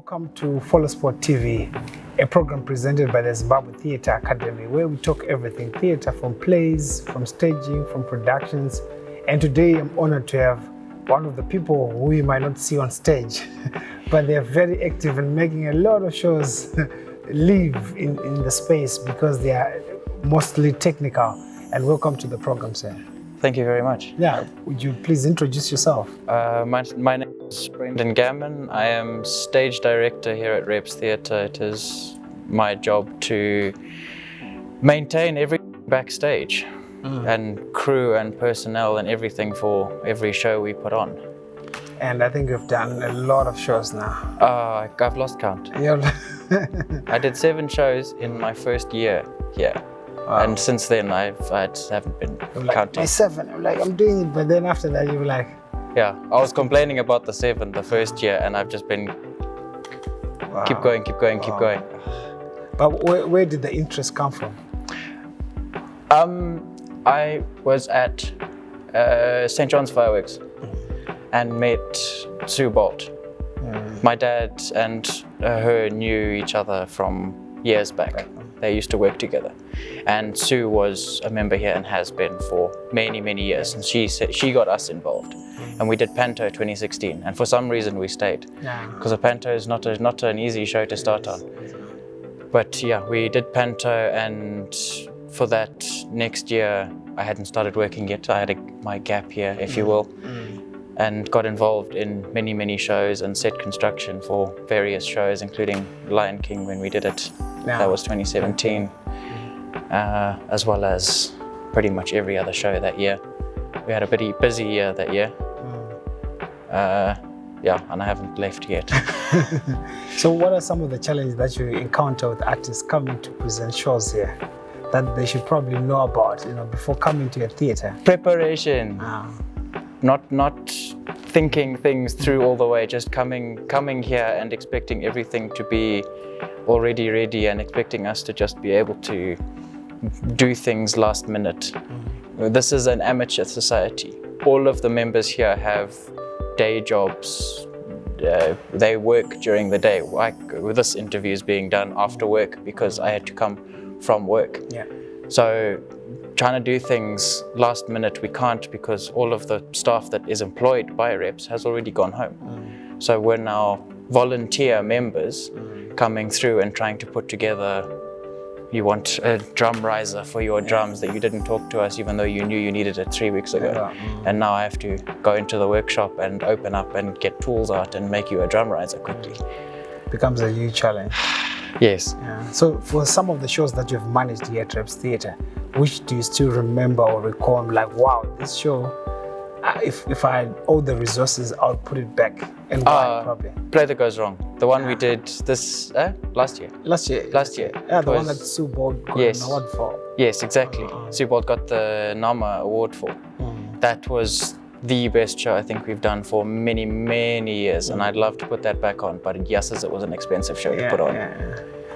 welcome to Follow Sport TV, a program presented by the Zimbabwe Theatre Academy, where we talk everything theatre, from plays, from staging, from productions. And today I'm honored to have one of the people who you might not see on stage, but they're very active in making a lot of shows live in the space because they are mostly technical. And welcome to the program, sir. Thank you very much. Yeah, would you please introduce yourself? My name is Brendon Gammon. I am stage director here at Reps Theatre. It is my job to maintain everything backstage and crew and personnel and everything for every show we put on. And I think you've done a lot of shows now. I've lost count. Yeah. I did 7 shows in my first year here. Wow. And since then, I haven't been counting. My 7, I'm doing it, but then after that, you were like... Yeah, I was complaining about the 7 the first year, and I've just been keep going. But where did the interest come from? I was at St. John's Fireworks and met Sue Bolt. My dad and her knew each other from years back. They used to work together, and Sue was a member here and has been for many, many years. And she got us involved, and we did Panto 2016. And for some reason we stayed, because a Panto is not an easy show to start on. But yeah, we did Panto, and for that next year I hadn't started working yet. I had my gap year, if you will, and got involved in many, many shows and set construction for various shows, including Lion King when we did it. That was 2017, as well as pretty much every other show that year. We had a pretty busy year that year. Yeah, and I haven't left yet. So what are some of the challenges that you encounter with artists coming to present shows here that they should probably know about, before coming to your theatre? Preparation. Not thinking things through all the way, just coming here and expecting everything to be already ready and expecting us to just be able to do things last minute. This is an amateur society. All of the members here have day jobs. They work during the day. Like this interview is being done after work because I had to come from work. Yeah. So trying to do things last minute, we can't, because all of the staff that is employed by Reps has already gone home. So we're now volunteer members coming through and trying to put together. You want a drum riser for your drums that you didn't talk to us even though you knew you needed it 3 weeks ago. And now I have to go into the workshop and open up and get tools out and make you a drum riser quickly. Becomes a huge challenge. Yes. Yeah. So for some of the shows that you've managed here at Reps Theatre, which do you still remember or recall? Like, wow, this show, if I had all the resources, I would put it back. And why, probably? Play That Goes Wrong. The one we did this last year. Last year. Yeah, the one that Sue Bolt got an award for. Yes, exactly. Sue Bolt got the NAMA award for. That was the best show I think we've done for many, many years, and I'd love to put that back on, but yes, as it was an expensive show to put on.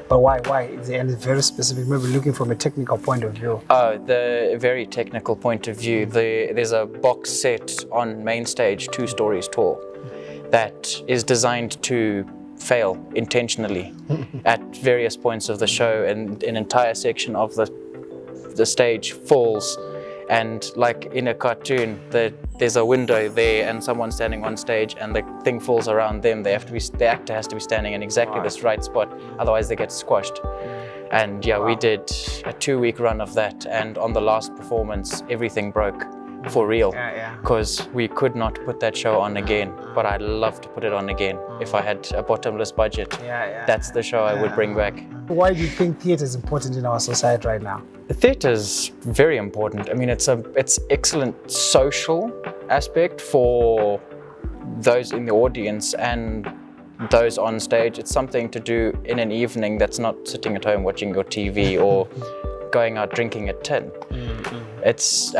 But why? And it's very specific, maybe looking from a technical point of view. The very technical point of view, there's a box set on main stage 2 stories tall that is designed to fail intentionally at various points of the show, and an entire section of the stage falls. And like in a cartoon, there's a window there and someone standing on stage and the thing falls around them. The actor has to be standing in exactly this right spot, otherwise they get squashed. And yeah, we did a 2-week run of that, and on the last performance, everything broke for real, because we could not put that show on again, but I'd love to put it on again. If I had a bottomless budget, that's the show I would bring back. Why do you think theatre is important in our society right now? The theatre is very important. I mean, it's excellent social aspect for those in the audience and those on stage. It's something to do in an evening that's not sitting at home watching your TV or going out drinking at 10. This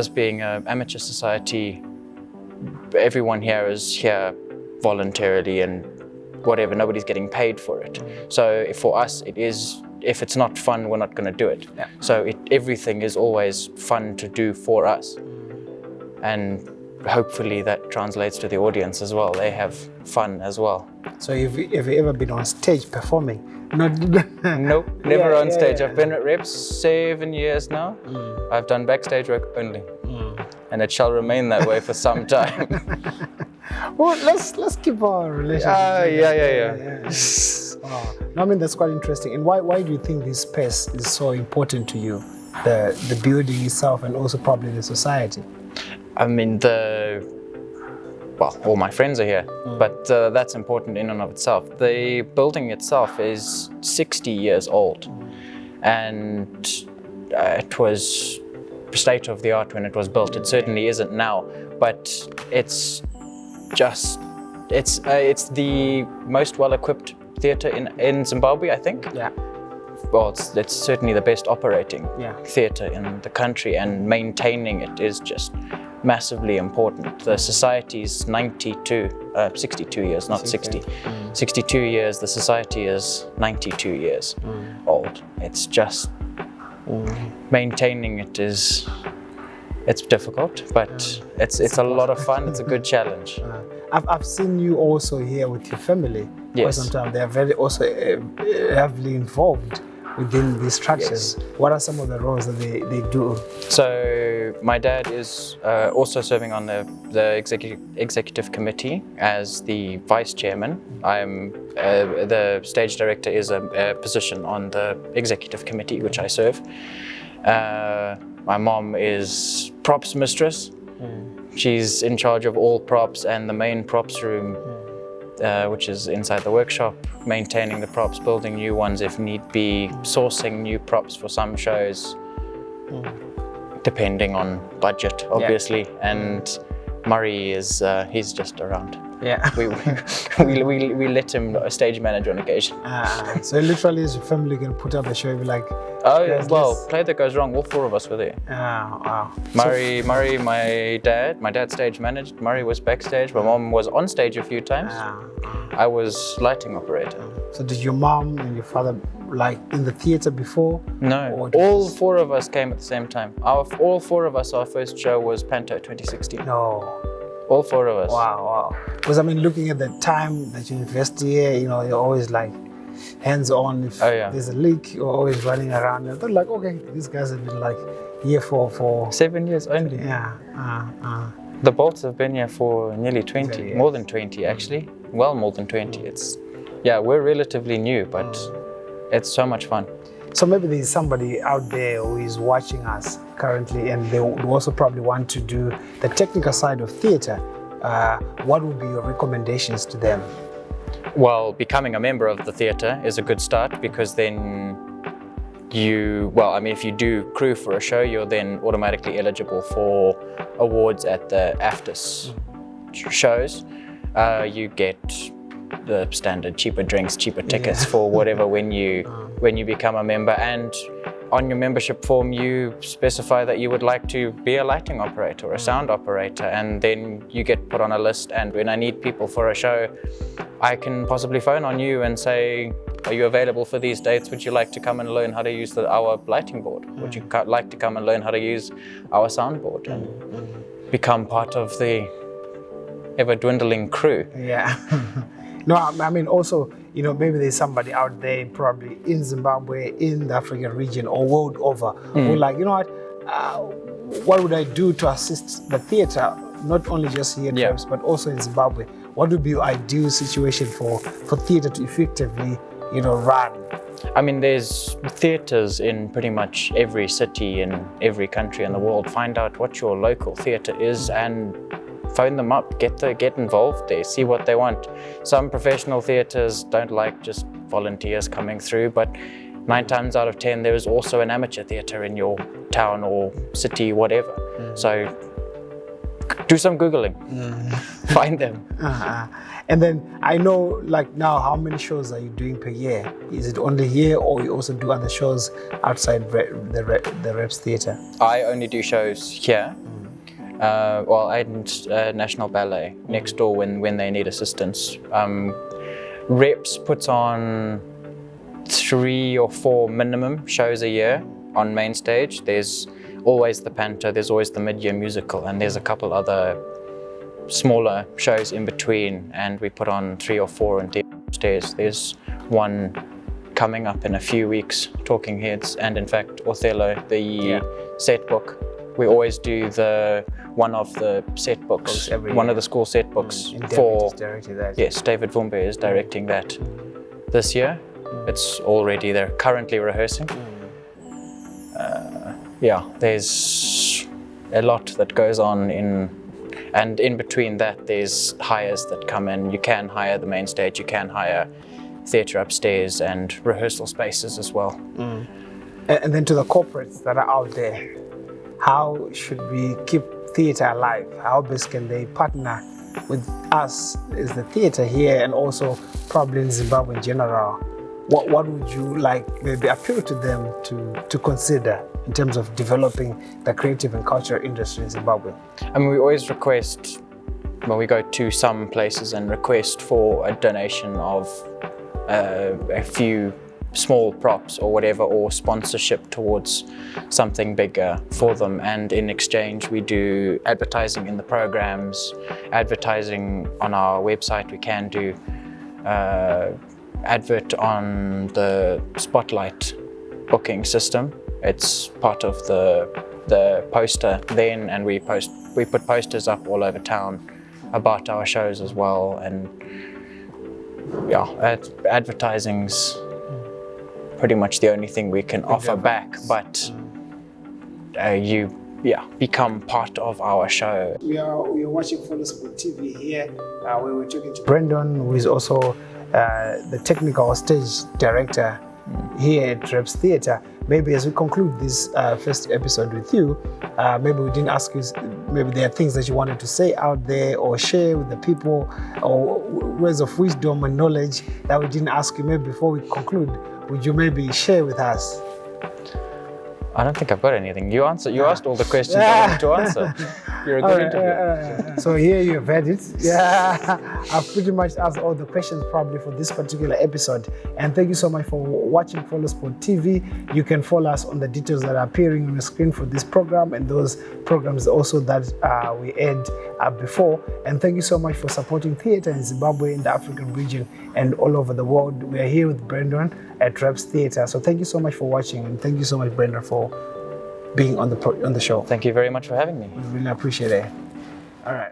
being an amateur society, everyone here is here voluntarily and whatever, nobody's getting paid for it. So for us, it is, if it's not fun, we're not going to do it. So everything is always fun to do for us. And hopefully that translates to the audience as well. They have fun as well. So have you ever been on stage performing? Not Nope, never on stage. yeah. I've been at Reps 7 years now. I've done backstage work only. And it shall remain that way for some time. Well, let's keep our relationship. Yeah. Wow. No, I mean, that's quite interesting. And why do you think this space is so important to you? The building itself and also probably the society? I mean, well, all my friends are here, but that's important in and of itself. The building itself is 60 years old, and it was state of the art when it was built. It certainly isn't now, but it's the most well-equipped theatre in Zimbabwe, I think. Yeah. Well, it's certainly the best operating Yeah. theatre in the country, and maintaining it is just massively important. The society's 62 years, not 60. 62 years, the society is 92 years old. It's just maintaining it it's difficult, but it's a lot of fun. It's a good challenge. I've seen you also here with your family. Yes. For some time. They are very also heavily involved within these structures. Yes. What are some of the roles that they do? So my dad is also serving on the executive committee as the vice chairman. I'm the stage director is a position on the executive committee, which I serve. My mom is props mistress. She's in charge of all props and the main props room, which is inside the workshop, maintaining the props, building new ones if need be, sourcing new props for some shows, depending on budget, obviously. Yeah. And Murray is he's just around. Yeah. we let him stage manage on occasion. So literally, as your family can put up a show, be like, oh well, play that goes wrong. All four of us were there. Wow. Murray, my dad stage managed. Murray was backstage. My mom was on stage a few times. I was lighting operator. So did your mom and your father like in the theatre before? No, all four of us came at the same time. All four of us, our first show was Panto 2016. No. All four of us. Wow. Because I mean, looking at the time that you invest here, you're always like hands-on. If there's a leak, you're always running around. And they're like, okay, these guys have been like here for 7 years only. Yeah. The Bolts have been here for nearly 20, more than 20 actually. Well, more than 20. We're relatively new, but it's so much fun. So maybe there's somebody out there who is watching us currently and they would also probably want to do the technical side of theatre. What would be your recommendations to them? Well, becoming a member of the theatre is a good start, because then if you do crew for a show, you're then automatically eligible for awards at the AFTIS shows. You get the standard cheaper drinks, cheaper tickets for whatever when you become a member, and on your membership form you specify that you would like to be a lighting operator or a sound operator, and then you get put on a list, and when I need people for a show, I can possibly phone on you and say, are you available for these dates? Would you like to come and learn how to use our lighting board? Would you like to come and learn how to use our soundboard and become part of the ever-dwindling crew? Yeah. No, I mean also, maybe there's somebody out there probably in Zimbabwe, in the African region or world over who like, what would I do to assist the theatre, not only just here in Reps, but also in Zimbabwe? What would be your ideal situation for theatre to effectively, run? I mean, there's theatres in pretty much every city in every country in the world. Find out what your local theatre is and phone them up, get involved there, see what they want. Some professional theatres don't like just volunteers coming through, but 9 times out of 10 there is also an amateur theatre in your town or city, whatever. So do some Googling, find them. And then I know, like now, how many shows are you doing per year? Is it only here, or you also do other shows outside the Reps Theatre? I only do shows here. And National Ballet next door when they need assistance. Reps puts on 3 or 4 minimum shows a year on main stage. There's always the Panto, there's always the mid-year musical, and there's a couple other smaller shows in between, and we put on 3 or 4 in upstairs. There's one coming up in a few weeks, Talking Heads, and in fact Othello, the set book. We always do one of the set books, one of the school set books for. Yes, David Vumbe is directing that this year. It's already, they're currently rehearsing. Yeah, there's a lot that goes on and in between that there's hires that come in. You can hire the main stage, you can hire theatre upstairs and rehearsal spaces as well. And then to the corporates that are out there, how should we keep theatre alive? How best can they partner with us as the theatre here and also probably in Zimbabwe in general? What would you like maybe appeal to them to consider in terms of developing the creative and cultural industry in Zimbabwe? I mean, we always request, when we go to some places and request for a donation of a few small props or whatever, or sponsorship towards something bigger for them, and in exchange we do advertising in the programs, advertising on our website. We can do advert on the Spotlight booking system. It's part of the poster then, and we put posters up all over town about our shows as well. And yeah, advertising's pretty much the only thing we can offer back, but you become part of our show. We are watching Follow Sport TV here, where we're talking to Brendon, who is also the technical stage director here at Reps Theatre. Maybe as we conclude this first episode with you, maybe we didn't ask you, maybe there are things that you wanted to say out there or share with the people, or words of wisdom and knowledge that we didn't ask you. Maybe before we conclude, would you maybe share with us? I don't think I've got anything. You asked all the questions I wanted to answer. You're a good interviewer. So here you have had it. Yeah, I've pretty much asked all the questions probably for this particular episode. And thank you so much for watching Follow Sport TV. You can follow us on the details that are appearing on the screen for this program and those programs also that we aired before. And thank you so much for supporting theatre in Zimbabwe, in the African region, and all over the world. We are here with Brendon at Reps Theatre. So thank you so much for watching, and thank you so much, Brendon, for being on the show. Thank you very much for having me. We really appreciate it. All right.